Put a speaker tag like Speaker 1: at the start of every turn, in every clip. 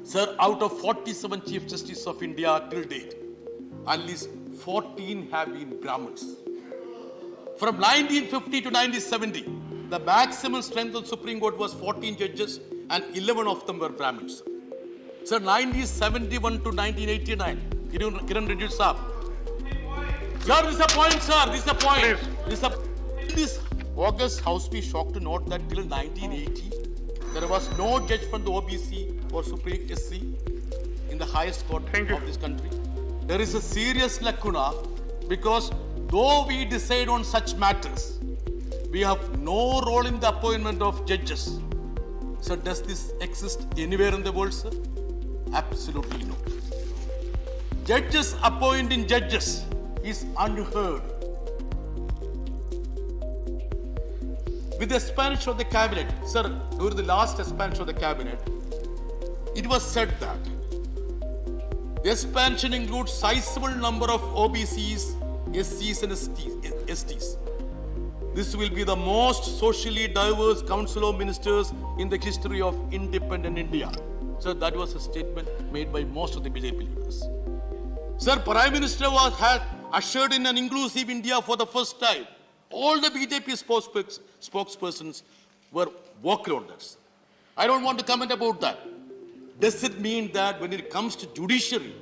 Speaker 1: Sir, out of 47 Chief Justice of India till date, at least 14 have been Brahmins. From 1950 to 1970, the maximum strength of the Supreme Court was 14 judges and 11 of them were Brahmins. Sir, 1971 to 1989, Kiran Reddy sir. Sir, this is a point, sir. This is a point. This August House be shocked to note that till 1980, there was no judge from the OBC or Supreme SC in the highest court of this country. There is a serious lacuna because though we decide on such matters, we have no role in the appointment of judges. So does this exist anywhere in the world, sir? Absolutely no. Judges appointing judges is unheard. With the expansion of the cabinet, sir, during the last expansion of the cabinet, it was said that the expansion includes sizable number of OBCs, SCs and STs. This will be the most socially diverse council of ministers in the history of independent India. So that was a statement made by most of the BJP leaders. Sir, Prime Minister had ushered in an inclusive India for the first time. All the BJP spokespersons were vocal on that. I don't want to comment about that. Does it mean that when it comes to judiciary,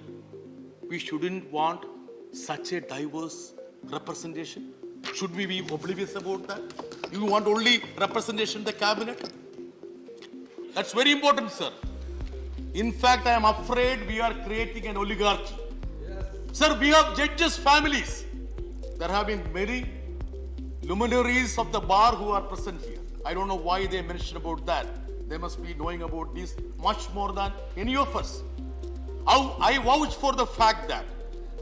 Speaker 1: we shouldn't want such a diverse representation? Should we be oblivious about that? You want only representation in the cabinet? That's very important, sir. In fact, I am afraid we are creating an oligarchy. Yes. Sir, we have judges' families. There have been many luminaries of the bar who are present here. I don't know why they mentioned about that. They must be knowing about this much more than any of us. I vouch for the fact that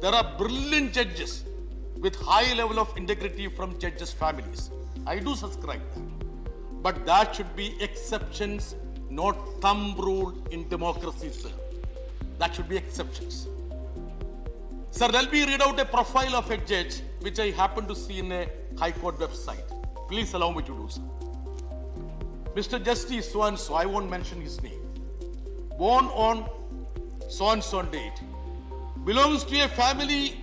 Speaker 1: there are brilliant judges with high level of integrity from judges' families. I do subscribe that. But that should be exceptions, not thumb rule in democracy, sir. That should be exceptions. Sir, let me read out a profile of a judge which I happen to see in a High Court website. Please allow me to do so. Mr. Justice so-and-so, I won't mention his name, born on so-and-so date, belongs to a family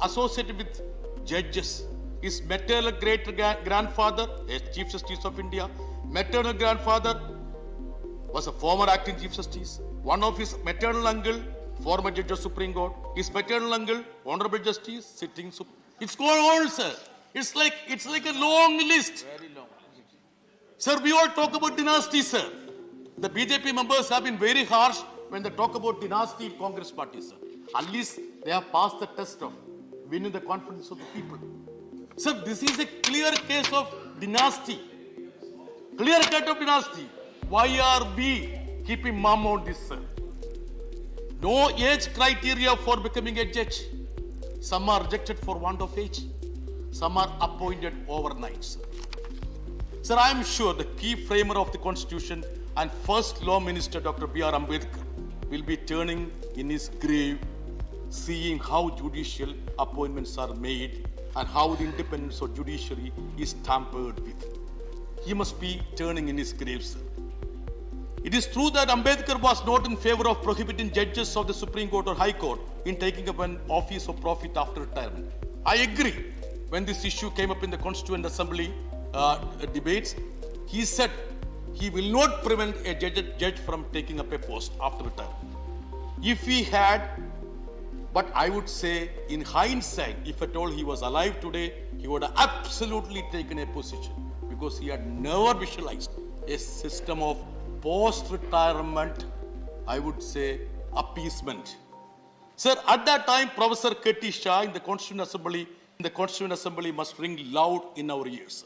Speaker 1: associated with judges. His maternal great-grandfather, a Chief Justice of India, maternal grandfather was a former acting Chief Justice. One of his maternal uncle, former Judge of Supreme Court. His maternal uncle, Honorable Justice, sitting. It's going on, sir. It's like a long list. Very long. Sir, we all talk about dynasty, sir. The BJP members have been very harsh when they talk about dynasty in Congress party, sir. At least they have passed the test of winning the confidence of the people. Sir, this is a clear case of dynasty. Clear cut of dynasty. Why are we keeping mum on this, sir? No age criteria for becoming a judge. Some are rejected for want of age. Some are appointed overnight, sir. Sir, I am sure the key framer of the Constitution and first law minister, Dr. B.R. Ambedkar, will be turning in his grave, seeing how judicial appointments are made and how the independence of judiciary is tampered with. He must be turning in his grave, sir. It is true that Ambedkar was not in favor of prohibiting judges of the Supreme Court or High Court in taking up an office of profit after retirement. I agree. When this issue came up in the Constituent Assembly debates, he said he will not prevent a judge from taking up a post after retirement. If he had, but I would say in hindsight, if at all he was alive today, he would have absolutely taken a position because he had never visualized a system of post-retirement, I would say, appeasement. Sir, at that time, Professor K.T. Shah in the Constituent Assembly must ring loud in our ears.